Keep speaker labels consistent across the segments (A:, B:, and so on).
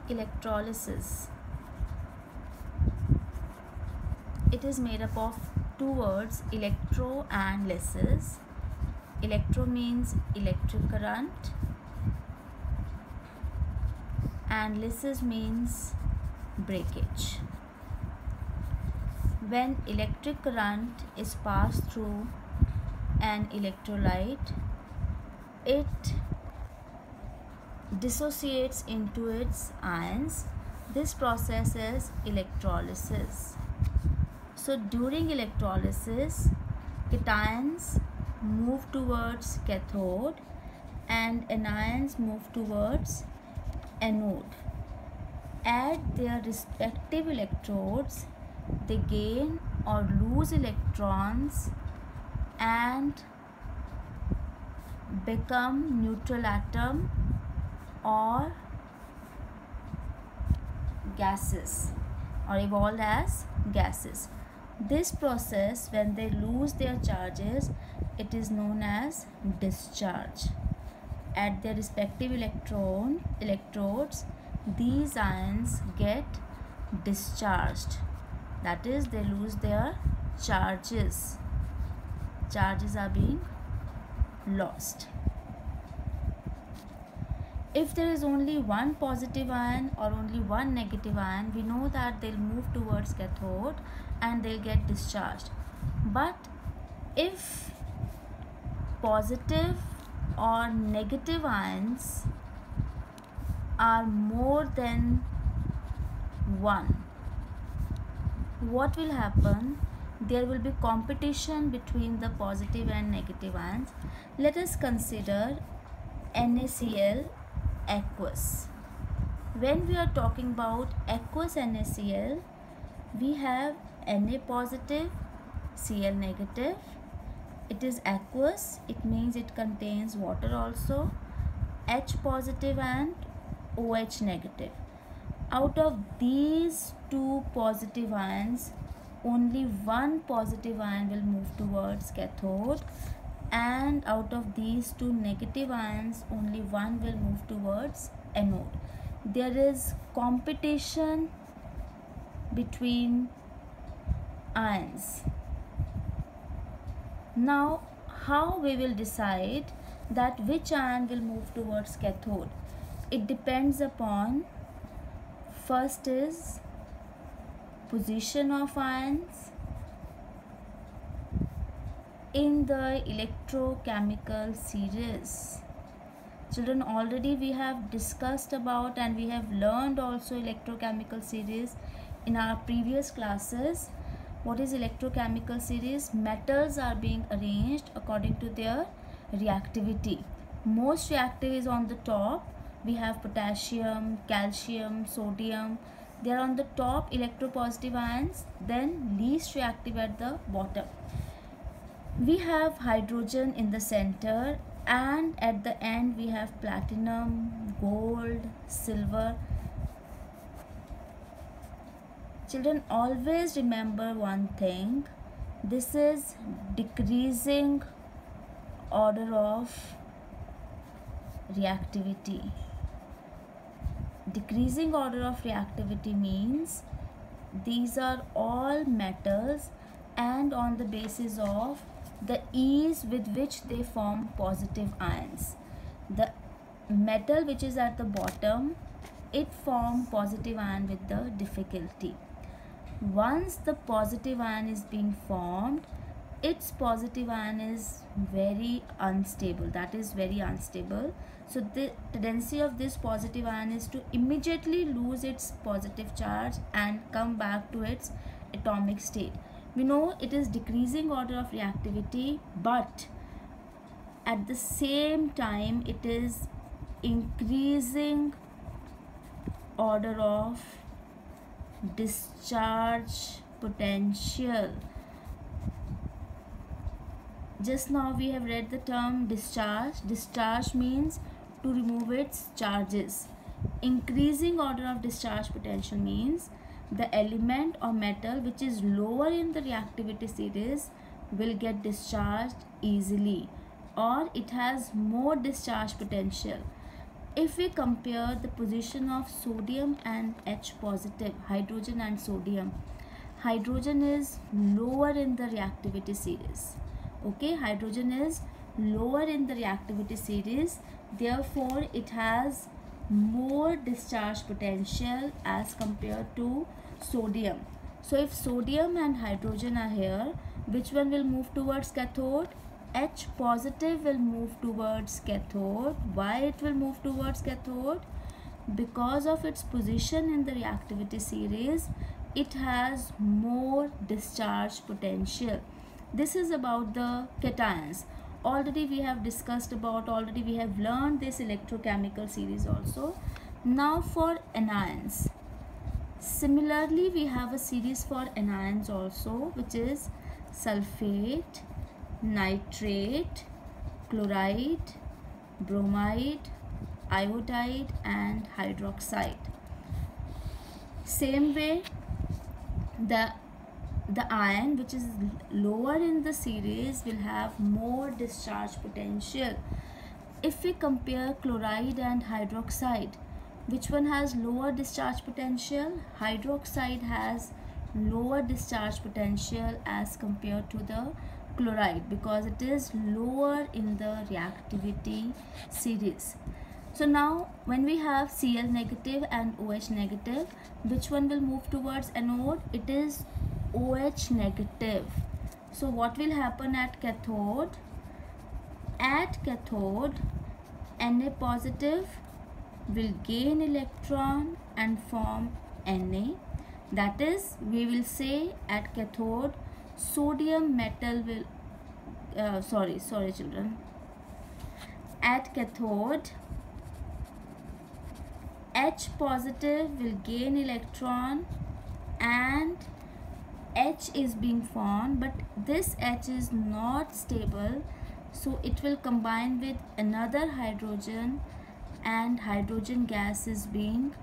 A: Electrolysis. It is made up of two words, electro and lysis. Electro means electric current and lysis means breakage. When electric current is passed through an electrolyte, it dissociates into its ions. This process is electrolysis. So during electrolysis, cations move towards cathode and anions move towards anode. At their respective electrodes, they gain or lose electrons and become neutral atom or gases or evolved as gases. This process, when they lose their charges, it is known as discharge. At their respective electrodes, these ions get discharged. That is, they lose their charges. Charges are being lost. If there is only one positive ion or only one negative ion, we know that they'll move towards cathode and they'll get discharged. But if positive or negative ions are more than one, what will happen? There will be competition between the positive and negative ions. Let us consider NaCl aqueous. When we are talking about aqueous NaCl, we have Na positive, Cl negative. It is aqueous, it means it contains water also, H positive and OH negative. Out of these two positive ions, only one positive ion will move towards cathode, and out of these two negative ions, only one will move towards anode. There is competition between ions. Now, how we will decide that which ion will move towards cathode? It depends upon, first is position of ions in the electrochemical series. Children, already we have discussed about and we have learned also electrochemical series in our previous classes. What is electrochemical series? Metals are being arranged according to their reactivity. Most reactive is on the top. We have potassium, calcium, sodium. They are on the top, electropositive ions, then least reactive at the bottom. We have hydrogen in the center, and at the end we have platinum, gold, silver. Children, always remember one thing, this is decreasing order of reactivity. Decreasing order of reactivity means these are all metals, and on the basis of the ease with which they form positive ions. The metal which is at the bottom, it forms positive ion with the difficulty. Once the positive ion is being formed, its positive ion is very unstable, that is very unstable. So the tendency of this positive ion is to immediately lose its positive charge and come back to its atomic state. We know it is decreasing order of reactivity, but at the same time it is increasing order of discharge potential. Just now we have read the term discharge. Discharge means to remove its charges. Increasing order of discharge potential means the element or metal which is lower in the reactivity series will get discharged easily, or it has more discharge potential. if we compare the position of sodium and H positive, hydrogen and sodium, hydrogen is lower in the reactivity series. Okay, hydrogen is lower in the reactivity series, therefore it has more discharge potential as compared to sodium. So if sodium and hydrogen are here, which one will move towards cathode? H positive will move towards cathode. Why it will move towards cathode? Because of its position in the reactivity series, it has more discharge potential. This is about the cations. Already we have discussed about, already we have learned this electrochemical series also. Now for anions. Similarly, we have a series for anions also, which is sulfate, nitrate, chloride, bromide, iodide and hydroxide. Same way, the ion which is lower in the series will have more discharge potential. If we compare chloride and hydroxide, which one has lower discharge potential? Hydroxide has lower discharge potential as compared to the chloride because it is lower in the reactivity series. So now when we have Cl negative and OH negative, which one will move towards anode? It is OH negative. So what will happen at cathode? At cathode, Na positive will gain electron and form Na. That is, we will say at cathode sodium metal will sorry children, at cathode H positive will gain electron and H is being formed, but this H is not stable, so it will combine with another hydrogen and hydrogen gas is being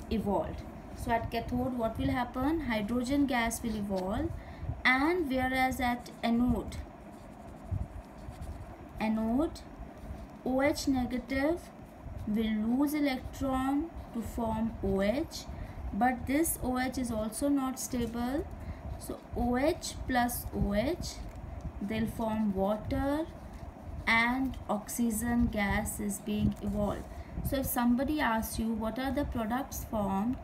A: evolved. So at cathode what will happen? Hydrogen gas will evolve, and whereas at anode OH negative will lose electron to form OH, but this OH is also not stable, so OH plus OH, they'll form water and oxygen gas is being evolved. So if somebody asks you what are the products formed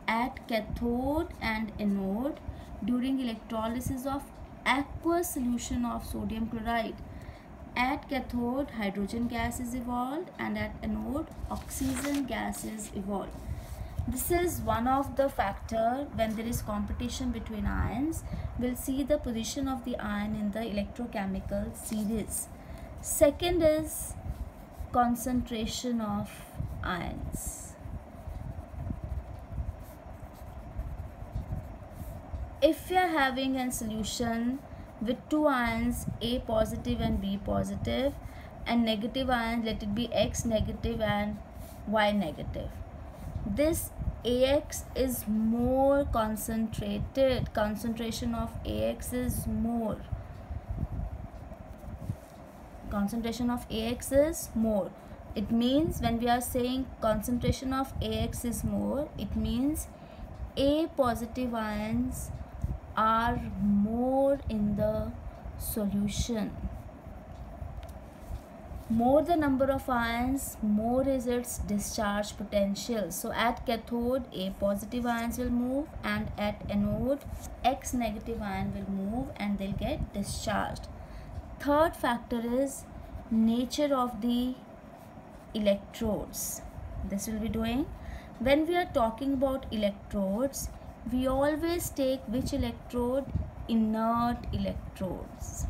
A: at cathode and anode during electrolysis of aqueous solution of sodium chloride, at cathode hydrogen gas is evolved and at anode oxygen gas is evolved. This is one of the factor when there is competition between ions. We'll see the position of the ion in the electrochemical series. Second is concentration of ions. If we are having a solution with two ions A positive and B positive and negative ions, let it be X negative and Y negative, this AX is more concentrated, concentration of AX is more, concentration of AX is more. It means when we are saying concentration of AX is more, it means A positive ions are more in the solution. More the number of ions, more is its discharge potential. So at cathode A positive ions will move and at anode X negative ion will move and they'll get discharged. Third factor is nature of the electrodes. This will be doing, when we are talking about electrodes, we always take which electrode? Inert electrodes.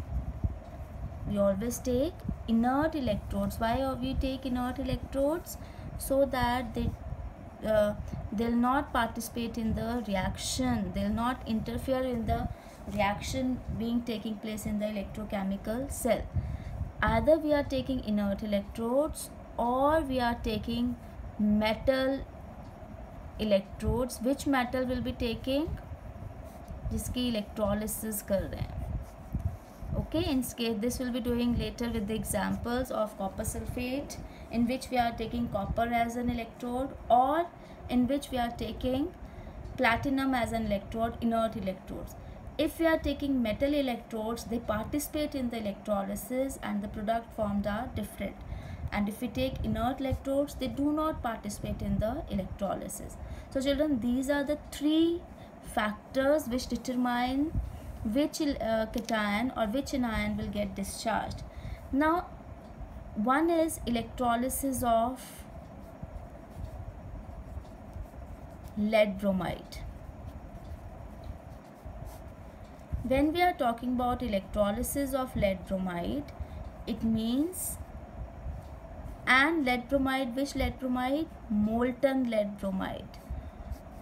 A: We always take inert electrodes. Why we take inert electrodes? So that they'll not participate in the reaction, they'll not interfere in the reaction being taking place in the electrochemical cell. Either we are taking inert electrodes or we are taking metal electrodes. Which metal will be taking? जिसकी electrolysis कर रहे हैं. Okay, in case this will be doing later with the examples of copper sulfate, in which we are taking copper as an electrode, or in which we are taking platinum as an electrode, inert electrodes. If we are taking metal electrodes, they participate in the electrolysis and the product formed are different. And if we take inert electrodes, they do not participate in the electrolysis. So children, these are the three factors which determine which cation or which anion will get discharged. Now, one is electrolysis of lead bromide. When we are talking about electrolysis of lead bromide, it means, and lead bromide, which lead bromide? Molten lead bromide.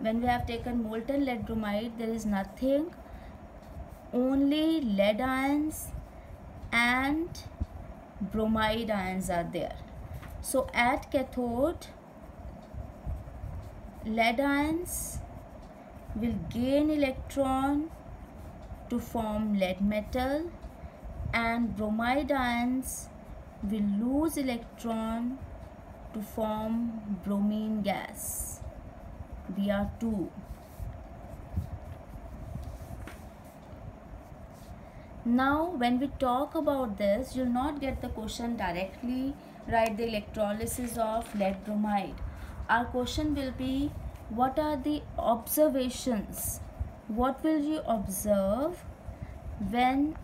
A: When we have taken molten lead bromide, there is nothing, only lead ions and bromide ions are there. So at cathode, lead ions will gain electron to form lead metal, and bromide ions will lose electron to form bromine gas, Br2. Now when we talk about this, you'll not get the question directly, write the electrolysis of lead bromide. Our question will be, what are the observations? What will you observe when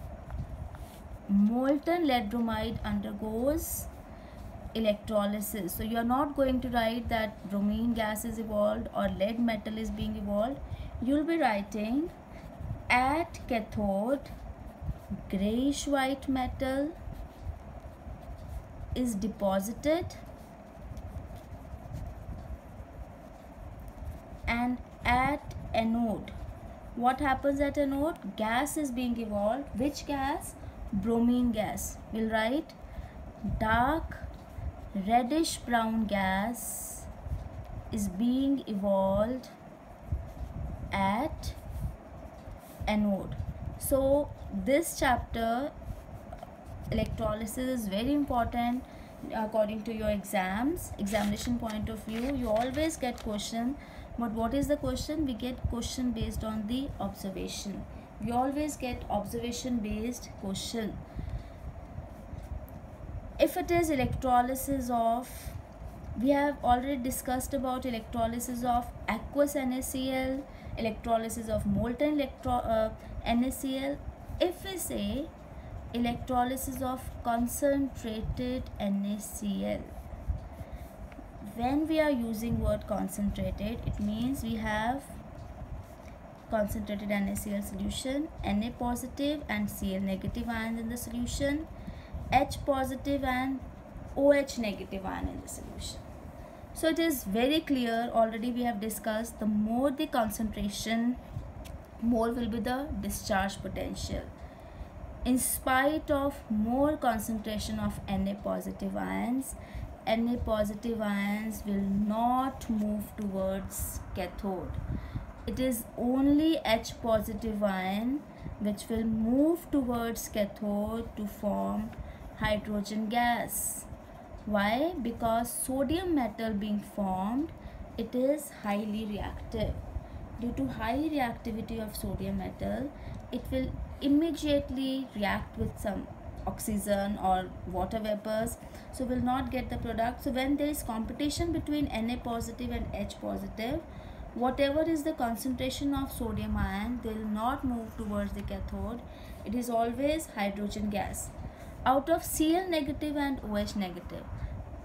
A: molten lead bromide undergoes electrolysis? So you are not going to write that bromine gas is evolved or lead metal is being evolved. You'll be writing, at cathode, grayish white metal is deposited, and at anode, what happens at anode? Gas is being evolved. Which gas? Bromine gas. We'll write dark reddish brown gas is being evolved at anode. So this chapter, electrolysis, is very important according to your examination point of view. You always get question, but what is the question? We get question based on the observation. We always get observation based question. If it is electrolysis of, we have already discussed about electrolysis of aqueous NaCl, electrolysis of molten NaCl. If we say electrolysis of concentrated NaCl, when we are using word concentrated, it means we have concentrated NaCl solution, Na positive and Cl negative ions in the solution, H positive and OH negative ion in the solution. So it is very clear, already we have discussed, the more the concentration, more will be the discharge potential. In spite of more concentration of Na positive ions will not move towards cathode. It is only H positive ion which will move towards cathode to form hydrogen gas. Why? Because sodium metal being formed, it is highly reactive. Due to high reactivity of sodium metal, it will immediately react with some oxygen or water vapors, so will not get the product. So when there is competition between Na positive and H positive, whatever is the concentration of sodium ion, they will not move towards the cathode. It is always hydrogen gas. Out of Cl negative and OH negative,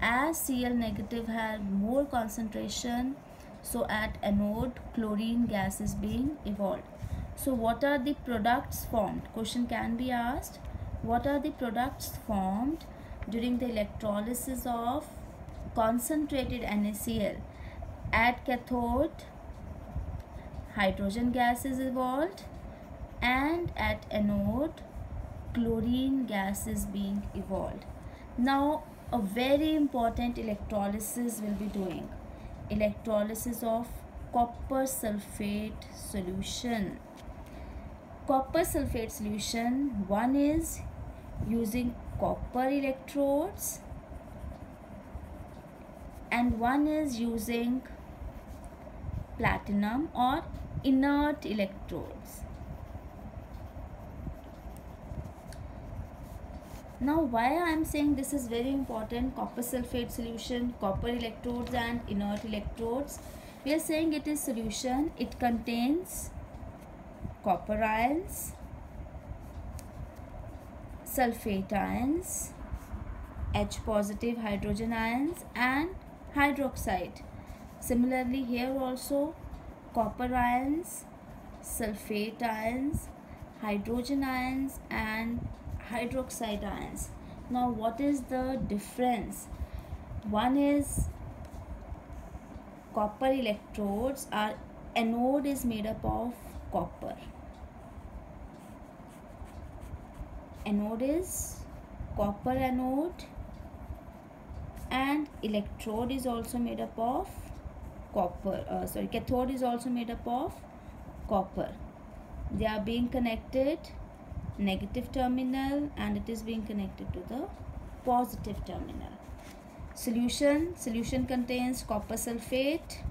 A: as Cl negative has more concentration, so at anode chlorine gas is being evolved. So what are the products formed? Question can be asked, what are the products formed during the electrolysis of concentrated NaCl? At cathode, hydrogen gas is evolved, and at anode, chlorine gas is being evolved. Now a very important electrolysis will be doing, electrolysis of copper sulfate solution. Copper sulfate solution, one is using copper electrodes and one is using platinum or inert electrodes. Now why I am saying this is very important, copper sulfate solution, copper electrodes and inert electrodes. We are saying it is solution, it contains copper ions, sulfate ions, H positive hydrogen ions and hydroxide. Similarly here also copper ions, sulfate ions, hydrogen ions and hydroxide ions. Now what is the difference? One is copper electrodes, our anode is made up of copper. Anode is copper anode and electrode is also made up of copper. Cathode is also made up of copper. They are being connected negative terminal and it is being connected to the positive terminal. Solution contains copper sulfate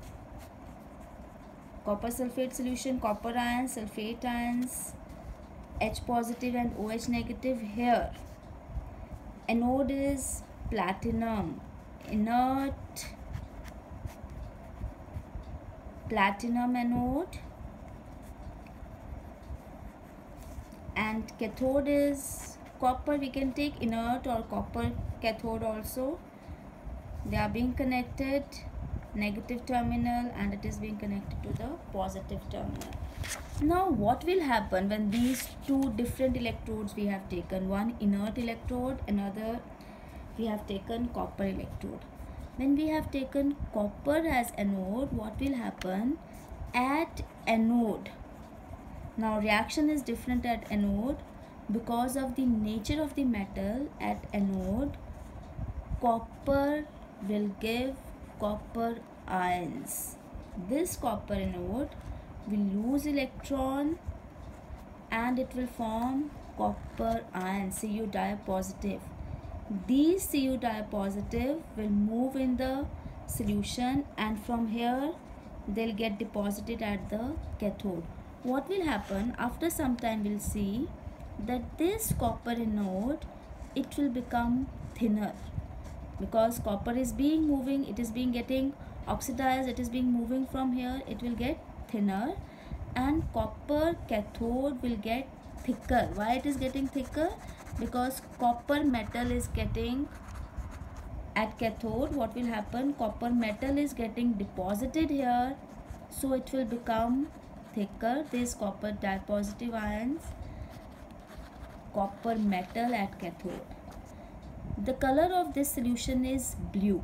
A: solution, copper ions, sulfate ions, H positive and OH negative. Here anode is platinum, inert platinum anode, and cathode is copper. We can take inert or copper cathode also. They are being connected negative terminal and it is being connected to the positive terminal. Now what will happen when these two different electrodes we have taken, one inert electrode, another we have taken copper electrode. When we have taken copper as anode, what will happen at anode? Now reaction is different at anode because of the nature of the metal. At anode, copper will give copper ions. This copper anode will lose electron and it will form copper ions, Cu dipositive. These Cu dipositive will move in the solution and from here they'll get deposited at the cathode. What will happen after some time, we'll see that this copper anode, it will become thinner because copper is being moving, it is being getting oxidized, it is being moving from here, it will get thinner and copper cathode will get thicker. Why it is getting thicker? Because copper metal is getting at cathode. What will happen? Copper metal is getting deposited here, so it will become thicker. This copper dipositive ions, copper metal at cathode. The color of this solution is blue.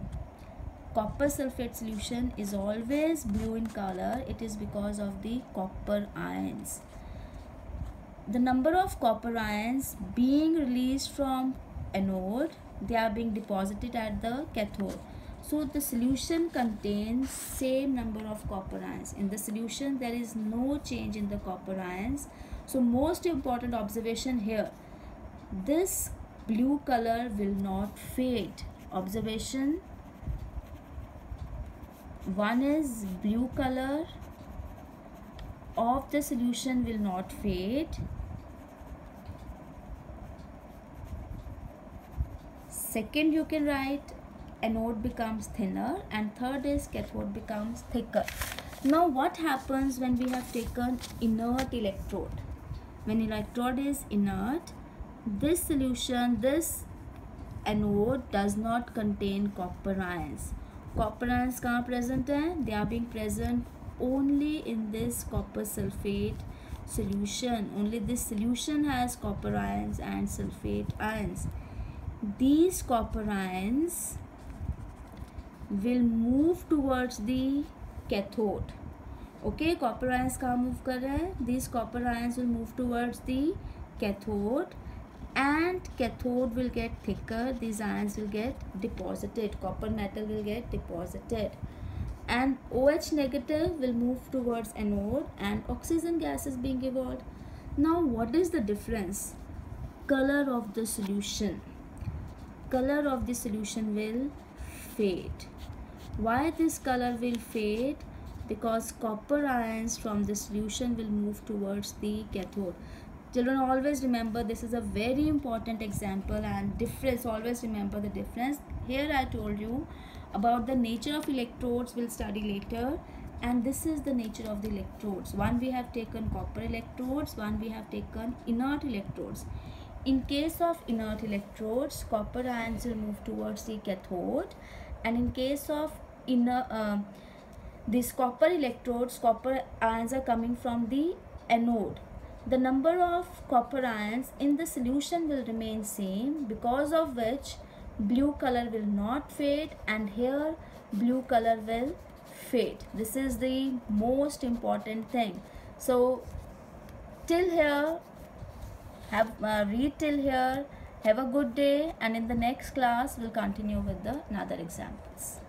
A: Copper sulfate solution is always blue in color. It is because of the copper ions. The number of copper ions being released from anode, they are being deposited at the cathode. So the solution contains same number of copper ions. In the solution there is no change in the copper ions. So most important observation here, this blue color will not fade. Observation one is blue color of the solution will not fade. Second, you can write anode becomes thinner, and third is cathode becomes thicker. Now what happens when we have taken inert electrode? When electrode is inert, this solution, this anode does not contain copper ions. Copper ions कहाँ present हैं? They are being present only in this copper sulfate solution. Only this solution has copper ions and sulfate ions. These copper ions will move towards the cathode. Okay, copper ions कहाँ move कर रहे हैं? These copper ions will move towards the cathode and cathode will get thicker. These ions will get deposited. Copper metal will get deposited. And OH negative will move towards anode and oxygen gas is being evolved. Now what is the difference? color of the solution. Color of the solution will fade. Why this color will fade? Because copper ions from the solution will move towards the cathode. Children, always remember, this is a very important example, and difference, always remember the difference. Here I told you about the nature of electrodes, we'll study later, and this is the nature of the electrodes. One we have taken copper electrodes, one we have taken inert electrodes. In case of inert electrodes, copper ions will move towards the cathode, and in case of these copper electrodes, copper ions are coming from the anode. The number of copper ions in the solution will remain same, because of which blue color will not fade, and here blue color will fade. This is the most important thing. So till here, read till here. Have a good day, and in the next class we'll continue with the another examples.